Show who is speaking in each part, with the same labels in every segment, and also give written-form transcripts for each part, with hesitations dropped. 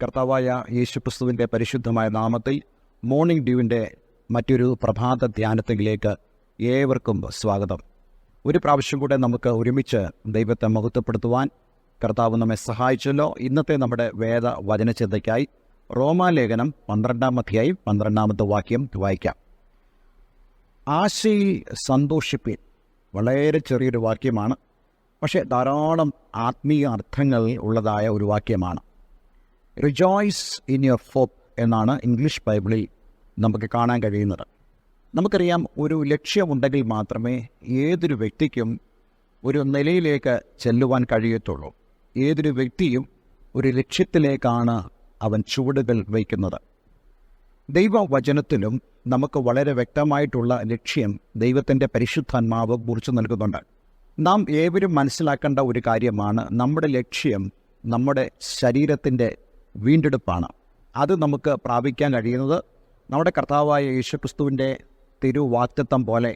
Speaker 1: കർത്താവായ യേശുക്രിസ്തുവിൻ്റെ പരിശുദ്ധമായ നാമത്തിൽ മോർണിംഗ് ഡ്യൂവിൻ്റെ മറ്റൊരു പ്രഭാത ധ്യാനത്തിലേക്ക് ഏവർക്കും സ്വാഗതം. ഒരു പ്രാവശ്യം കൂടെ നമുക്ക് ഒരുമിച്ച് ദൈവത്തെ മഹത്വപ്പെടുത്തുവാൻ കർത്താവ് നമ്മെ സഹായിച്ചല്ലോ. ഇന്നത്തെ നമ്മുടെ വേദ വചനചിന്തയ്ക്കായി റോമാലേഖനം 12-ാം അധ്യായം 12-ാമത്തെ വാക്യം വായിക്കാം. ആശയിൽ സന്തോഷിപ്പിൻ. വളരെ ചെറിയൊരു വാക്യമാണ്, പക്ഷേ ധാരാളം ആത്മീയ അർത്ഥങ്ങൾ ഉള്ളതായ ഒരു വാക്യമാണ്. റിജോയ്സ് ഇൻ യുവർ ഹോപ്പ് എന്നാണ് ഇംഗ്ലീഷ് ബൈബിളിൽ നമുക്ക് കാണാൻ കഴിയുന്നത്. നമുക്കറിയാം, ഒരു ലക്ഷ്യമുണ്ടെങ്കിൽ മാത്രമേ ഏതൊരു വ്യക്തിക്കും ഒരു നിലയിലേക്ക് ചെല്ലുവാൻ കഴിയത്തുള്ളൂ. ഏതൊരു വ്യക്തിയും ഒരു ലക്ഷ്യത്തിലേക്കാണ് അവൻ ചുവടുകൾ വയ്ക്കുന്നത്. ദൈവവചനത്തിലും നമുക്ക് വളരെ വ്യക്തമായിട്ടുള്ള ലക്ഷ്യം ദൈവത്തിൻ്റെ പരിശുദ്ധാത്മാവ് കുറിച്ച് നൽകുന്നുണ്ട്. നാം ഏവരും മനസ്സിലാക്കേണ്ട ഒരു കാര്യമാണ്, നമ്മുടെ ലക്ഷ്യം നമ്മുടെ ശരീരത്തിൻ്റെ വീണ്ടെടുപ്പാണ്. അത് നമുക്ക് പ്രാപിക്കാൻ കഴിയുന്നത് നമ്മുടെ കർത്താവായ യേശുക്രിസ്തുവിൻ്റെ തിരുവാഗ്ദത്തം പോലെ,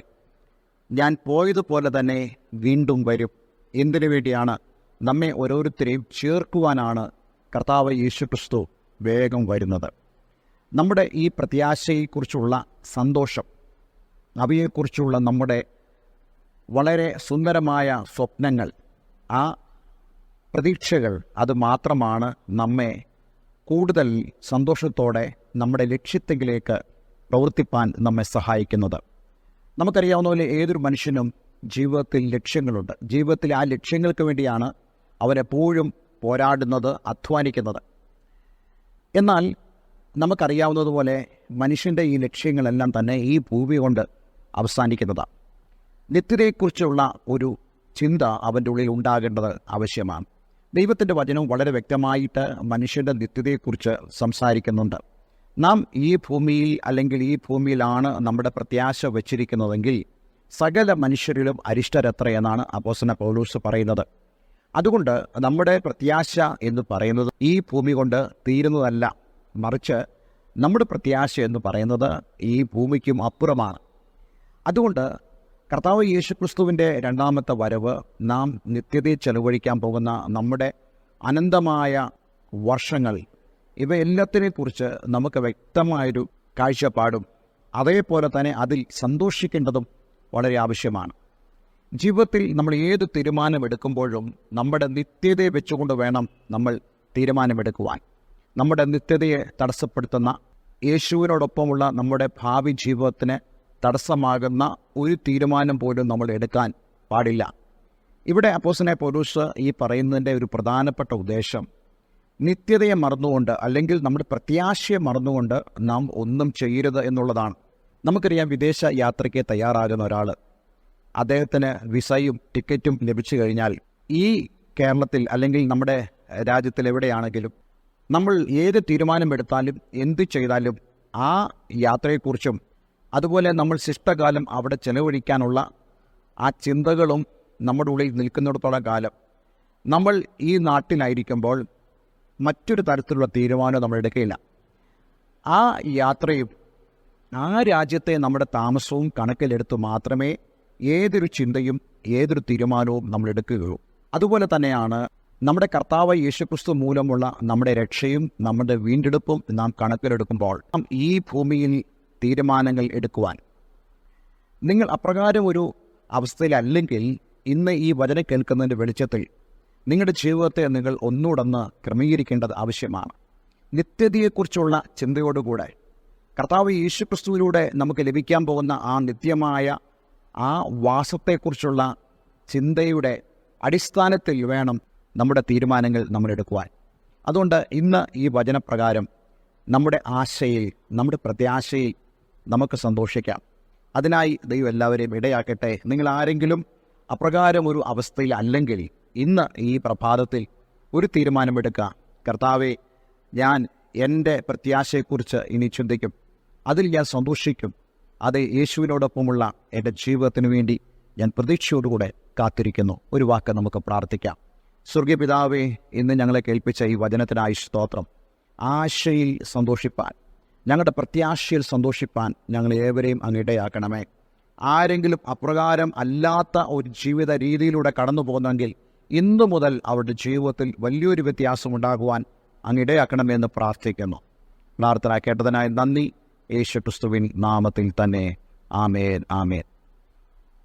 Speaker 1: ഞാൻ പോയതുപോലെ തന്നെ വീണ്ടും വരും. എന്തിനു വേണ്ടിയാണ്? നമ്മെ ഓരോരുത്തരെയും ചേർക്കുവാനാണ് കർത്താവ് യേശുക്രിസ്തു വേഗം വരുന്നത്. നമ്മുടെ ഈ പ്രത്യാശയെക്കുറിച്ചുള്ള സന്തോഷം, അവയെക്കുറിച്ചുള്ള നമ്മുടെ വളരെ സുന്ദരമായ സ്വപ്നങ്ങൾ, ആ പ്രതീക്ഷകൾ, അത് മാത്രമാണ് നമ്മെ കൂടുതൽ സന്തോഷത്തോടെ നമ്മുടെ ലക്ഷ്യത്തിലേക്ക് പ്രവർത്തിപ്പാൻ നമ്മെ സഹായിക്കുന്നത്. നമുക്കറിയാവുന്ന പോലെ ഏതൊരു മനുഷ്യനും ജീവിതത്തിൽ ലക്ഷ്യങ്ങളുണ്ട്. ജീവിതത്തിൽ ആ ലക്ഷ്യങ്ങൾക്ക് വേണ്ടിയാണ് അവരെപ്പോഴും പോരാടുന്നത്, അധ്വാനിക്കുന്നത്. എന്നാൽ നമുക്കറിയാവുന്നതുപോലെ മനുഷ്യൻ്റെ ഈ ലക്ഷ്യങ്ങളെല്ലാം തന്നെ ഈ ഭൂമി കൊണ്ട് അവസാനിക്കുന്നതാണ്. നിത്യതയെക്കുറിച്ചുള്ള ഒരു ചിന്ത അവൻ്റെ ഉള്ളിൽ ഉണ്ടാകേണ്ടത് ആവശ്യമാണ്. ദൈവത്തിൻ്റെ വചനം വളരെ വ്യക്തമായിട്ട് മനുഷ്യൻ്റെ നിത്യതയെക്കുറിച്ച് സംസാരിക്കുന്നുണ്ട്. നാം ഈ ഭൂമിയിൽ അല്ലെങ്കിൽ ഈ ഭൂമിയിലാണ് നമ്മുടെ പ്രത്യാശ വച്ചിരിക്കുന്നതെങ്കിൽ സകല മനുഷ്യരിലും അരിഷ്ടരത്ര എന്നാണ് അപ്പോസ്തലൻ പൗലോസ് പറയുന്നത്. അതുകൊണ്ട് നമ്മുടെ പ്രത്യാശ എന്ന് പറയുന്നത് ഈ ഭൂമി കൊണ്ട് തീരുന്നതല്ല, മറിച്ച് നമ്മുടെ പ്രത്യാശ എന്ന് പറയുന്നത് ഈ ഭൂമിക്കും അപ്പുറമാണ്. അതുകൊണ്ട് കർത്താവ് യേശുക്രിസ്തുവിൻ്റെ രണ്ടാമത്തെ വരവ്, നാം നിത്യതയിൽ ചെലവഴിക്കാൻ പോകുന്ന നമ്മുടെ അനന്തമായ വർഷങ്ങൾ, ഇവയെല്ലാത്തിനെക്കുറിച്ച് നമുക്ക് വ്യക്തമായൊരു കാഴ്ചപ്പാടും അതേപോലെ തന്നെ അതിൽ സന്തോഷിക്കേണ്ടതും വളരെ ആവശ്യമാണ്. ജീവിതത്തിൽ നമ്മൾ ഏത് തീരുമാനമെടുക്കുമ്പോഴും നമ്മുടെ നിത്യതയെ വെച്ചുകൊണ്ട് വേണം നമ്മൾ തീരുമാനമെടുക്കുവാൻ. നമ്മുടെ നിത്യതയെ തടസ്സപ്പെടുത്തുന്ന, യേശുവിനോടൊപ്പമുള്ള നമ്മുടെ ഭാവി ജീവിതത്തിന് തടസ്സമാകുന്ന ഒരു തീരുമാനം പോലും നമ്മൾ എടുക്കാൻ പാടില്ല. ഇവിടെ അപ്പോസ്തലൻ പൗലോസ് ഈ പറയുന്നതിൻ്റെ ഒരു പ്രധാനപ്പെട്ട ഉദ്ദേശം, നിത്യതയെ മറന്നുകൊണ്ട് അല്ലെങ്കിൽ നമ്മുടെ പ്രത്യാശയെ മറന്നുകൊണ്ട് നാം ഒന്നും ചെയ്യരുത് എന്നുള്ളതാണ്. നമുക്കറിയാം, വിദേശ യാത്രയ്ക്ക് തയ്യാറാകുന്ന ഒരാൾ, അദ്ദേഹത്തിന് വിസയും ടിക്കറ്റും ലഭിച്ചു കഴിഞ്ഞാൽ ഈ കേരളത്തിൽ അല്ലെങ്കിൽ നമ്മുടെ രാജ്യത്തിൽ എവിടെയാണെങ്കിലും നമ്മൾ ഏത് തീരുമാനമെടുത്താലും എന്ത് ചെയ്താലും ആ യാത്രയെക്കുറിച്ചും അതുപോലെ നമ്മൾ ശിഷ്ടകാലം അവിടെ ചെലവഴിക്കാനുള്ള ആ ചിന്തകളും നമ്മുടെ ഉള്ളിൽ നിൽക്കുന്നിടത്തോളം കാലം നമ്മൾ ഈ നാട്ടിലായിരിക്കുമ്പോൾ മറ്റൊരു തരത്തിലുള്ള തീരുമാനം നമ്മൾ എടുക്കുകയില്ല. ആ യാത്രയും ആ രാജ്യത്തെ നമ്മുടെ താമസവും കണക്കിലെടുത്ത് മാത്രമേ ഏതൊരു ചിന്തയും ഏതൊരു തീരുമാനവും നമ്മൾ എടുക്കുകയുള്ളൂ. അതുപോലെ തന്നെയാണ് നമ്മുടെ കർത്താവ് യേശുക്രിസ്തു മൂലമുള്ള നമ്മുടെ രക്ഷയും നമ്മുടെ വീണ്ടെടുപ്പും നാം കണക്കിലെടുക്കുമ്പോൾ ഈ ഭൂമിയിൽ തീരുമാനങ്ങൾ എടുക്കുവാൻ നിങ്ങൾ അപ്രകാരം ഒരു അവസ്ഥയിലല്ലെങ്കിൽ ഇന്ന് ഈ വചനം കേൾക്കുന്നതിൻ്റെ വെളിച്ചത്തിൽ നിങ്ങളുടെ ജീവിതത്തെ നിങ്ങൾ ഒന്നുകൂടൊന്ന് ക്രമീകരിക്കേണ്ടത് ആവശ്യമാണ്. നിത്യതയെക്കുറിച്ചുള്ള ചിന്തയോടുകൂടെ കർത്താവ് യേശുക്രിസ്തുവിലൂടെ നമുക്ക് ലഭിക്കാൻ പോകുന്ന ആ നിത്യമായ ആ വാസത്തെക്കുറിച്ചുള്ള ചിന്തയുടെ അടിസ്ഥാനത്തിൽ വേണം നമ്മുടെ തീരുമാനങ്ങൾ നമ്മൾ എടുക്കുവാൻ. അതുകൊണ്ട് ഇന്ന് ഈ വചനപ്രകാരം നമ്മുടെ ആശയിൽ, നമ്മുടെ പ്രത്യാശയിൽ നമുക്ക് സന്തോഷിക്കാം. അതിനായി ദൈവം എല്ലാവരെയും ഇടയാക്കട്ടെ. നിങ്ങൾ ആരെങ്കിലും അപ്രകാരം ഒരു അവസ്ഥയിൽ അല്ലെങ്കിൽ ഇന്ന് ഈ പ്രഭാതത്തിൽ ഒരു തീരുമാനമെടുക്കുക. കർത്താവെ, ഞാൻ എൻ്റെ പ്രത്യാശയെക്കുറിച്ച് ഇനി ചിന്തിക്കും, അതിൽ ഞാൻ സന്തോഷിക്കും. അത് യേശുവിനോടൊപ്പമുള്ള എൻ്റെ ജീവിതത്തിന് വേണ്ടി ഞാൻ പ്രതീക്ഷയോടുകൂടെ കാത്തിരിക്കുന്നു. ഒരു വാക്ക് നമുക്ക് പ്രാർത്ഥിക്കാം. സ്വർഗീയ പിതാവേ, ഇന്ന് ഞങ്ങളെ കേൾപ്പിച്ച ഈ വചനത്തിനായി സ്തോത്രം. ആശയിൽ സന്തോഷിപ്പാൻ, ഞങ്ങളുടെ പ്രത്യാശയിൽ സന്തോഷിപ്പാൻ ഞങ്ങൾ ഏവരെയും അങ്ങിടയാക്കണമേ. ആരെങ്കിലും അപ്രകാരം അല്ലാത്ത ഒരു ജീവിത രീതിയിലൂടെ കടന്നു പോകുന്നെങ്കിൽ ഇന്നു മുതൽ അവരുടെ ജീവിതത്തിൽ വലിയൊരു വ്യത്യാസമുണ്ടാകുവാൻ അങ്ങിടയാക്കണമെന്ന് പ്രാർത്ഥിക്കുന്നു. പ്രാർത്ഥന കേട്ടതിനായി നന്ദി. യേശു ക്രിസ്തുവിൻ നാമത്തിൽ തന്നെ ആമേൻ, ആമേൻ.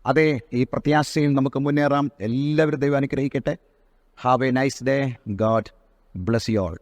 Speaker 1: അതെ, ഈ പ്രത്യാശയിൽ നമുക്ക് മുന്നേറാം. എല്ലാവരും ദൈവം അനുഗ്രഹിക്കട്ടെ. Have A nice day. God bless you all.